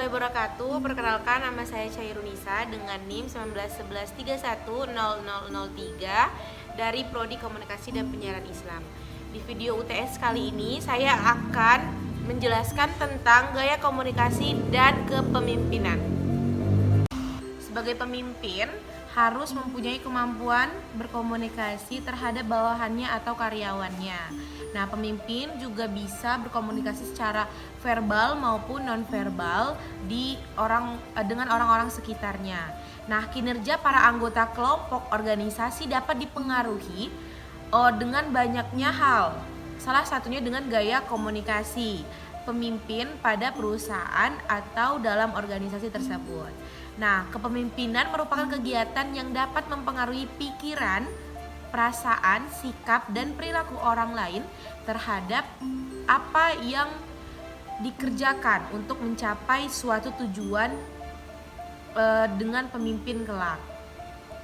warahmatullahi wabarakatuh. Perkenalkan, nama saya Chairunisa dengan NIM 1911310003 dari Prodi Komunikasi dan Penyiaran Islam. Di video UTS kali ini saya akan menjelaskan tentang gaya komunikasi dan kepemimpinan. Sebagai pemimpin harus mempunyai kemampuan berkomunikasi terhadap bawahannya atau karyawannya. Nah, pemimpin juga bisa berkomunikasi secara verbal maupun nonverbal dengan orang-orang sekitarnya. Nah, kinerja para anggota kelompok organisasi dapat dipengaruhi dengan banyaknya hal. Salah satunya dengan gaya komunikasi pemimpin pada perusahaan atau dalam organisasi tersebut. Nah, kepemimpinan merupakan kegiatan yang dapat mempengaruhi pikiran, perasaan, sikap, dan perilaku orang lain terhadap apa yang dikerjakan untuk mencapai suatu tujuan dengan pemimpin kelak.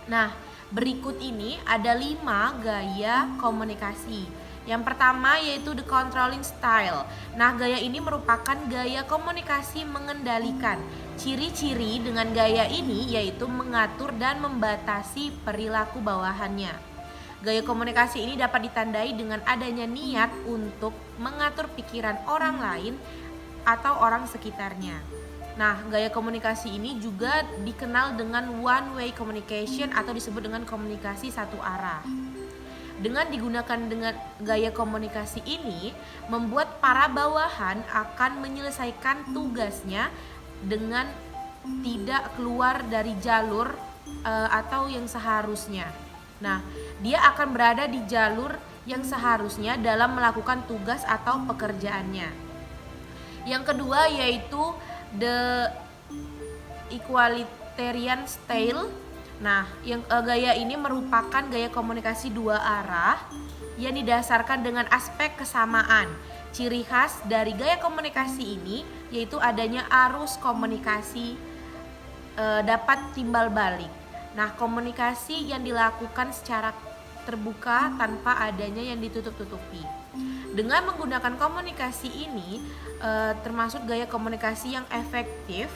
Nah, berikut ini ada 5 gaya komunikasi. Yang pertama yaitu the controlling style. Nah, gaya ini merupakan gaya komunikasi mengendalikan. Ciri-ciri dengan gaya ini yaitu mengatur dan membatasi perilaku bawahannya. Gaya komunikasi ini dapat ditandai dengan adanya niat untuk mengatur pikiran orang lain atau orang sekitarnya. Nah, gaya komunikasi ini juga dikenal dengan one way communication atau disebut dengan komunikasi satu arah. Dengan digunakan dengan gaya komunikasi ini, membuat para bawahan akan menyelesaikan tugasnya dengan tidak keluar dari jalur atau yang seharusnya. Nah, dia akan berada di jalur yang seharusnya dalam melakukan tugas atau pekerjaannya. Yang kedua yaitu the equalitarian style. Nah, gaya ini merupakan gaya komunikasi dua arah yang didasarkan dengan aspek kesamaan. Ciri khas dari gaya komunikasi ini yaitu adanya arus komunikasi dapat timbal balik. Nah, komunikasi yang dilakukan secara terbuka tanpa adanya yang ditutup-tutupi. Dengan menggunakan komunikasi ini termasuk gaya komunikasi yang efektif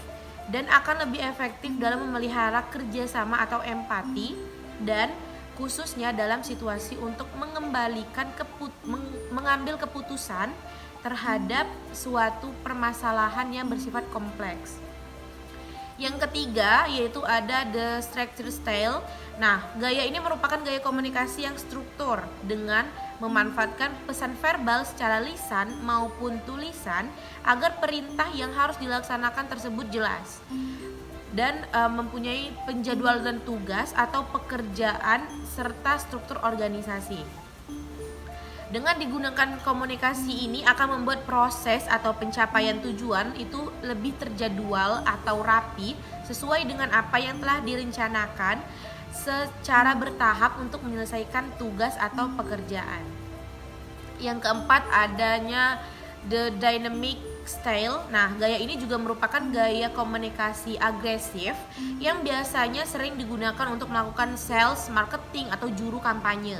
dan akan lebih efektif dalam memelihara kerjasama atau empati dan khususnya dalam situasi untuk mengambil keputusan terhadap suatu permasalahan yang bersifat kompleks. Yang ketiga yaitu ada the structure style. Nah, gaya ini merupakan gaya komunikasi yang struktur dengan memanfaatkan pesan verbal secara lisan maupun tulisan agar perintah yang harus dilaksanakan tersebut jelas dan mempunyai penjadwalan tugas atau pekerjaan serta struktur organisasi. Dengan digunakan komunikasi ini akan membuat proses atau pencapaian tujuan itu lebih terjadwal atau rapi sesuai dengan apa yang telah direncanakan secara bertahap untuk menyelesaikan tugas atau pekerjaan. Yang keempat adanya the dynamic style. Nah, gaya ini juga merupakan gaya komunikasi agresif yang biasanya sering digunakan untuk melakukan sales, marketing, atau juru kampanye.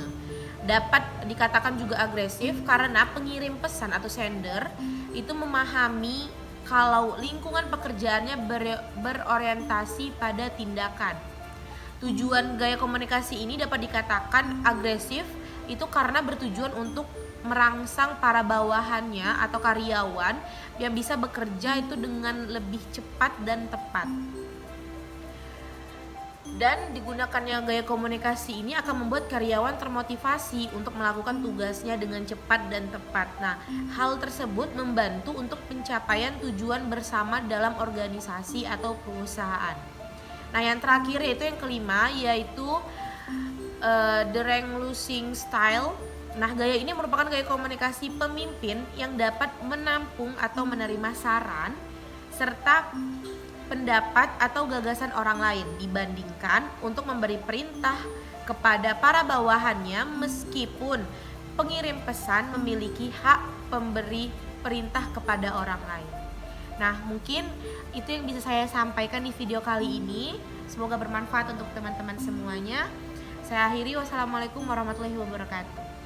Dapat dikatakan juga agresif karena pengirim pesan atau sender itu memahami kalau lingkungan pekerjaannya berorientasi pada tindakan. Tujuan gaya komunikasi ini dapat dikatakan agresif itu karena bertujuan untuk merangsang para bawahannya atau karyawan yang bisa bekerja itu dengan lebih cepat dan tepat. Dan digunakannya gaya komunikasi ini akan membuat karyawan termotivasi untuk melakukan tugasnya dengan cepat dan tepat. Nah, hal tersebut membantu untuk pencapaian tujuan bersama dalam organisasi atau perusahaan. Nah, yang terakhir yaitu yang kelima yaitu the rank losing style. Nah, gaya ini merupakan gaya komunikasi pemimpin yang dapat menampung atau menerima saran serta pendapat atau gagasan orang lain dibandingkan untuk memberi perintah kepada para bawahannya meskipun pengirim pesan memiliki hak pemberi perintah kepada orang lain. Nah, mungkin itu yang bisa saya sampaikan di video kali ini. Semoga bermanfaat untuk teman-teman semuanya. Saya akhiri, wassalamualaikum warahmatullahi wabarakatuh.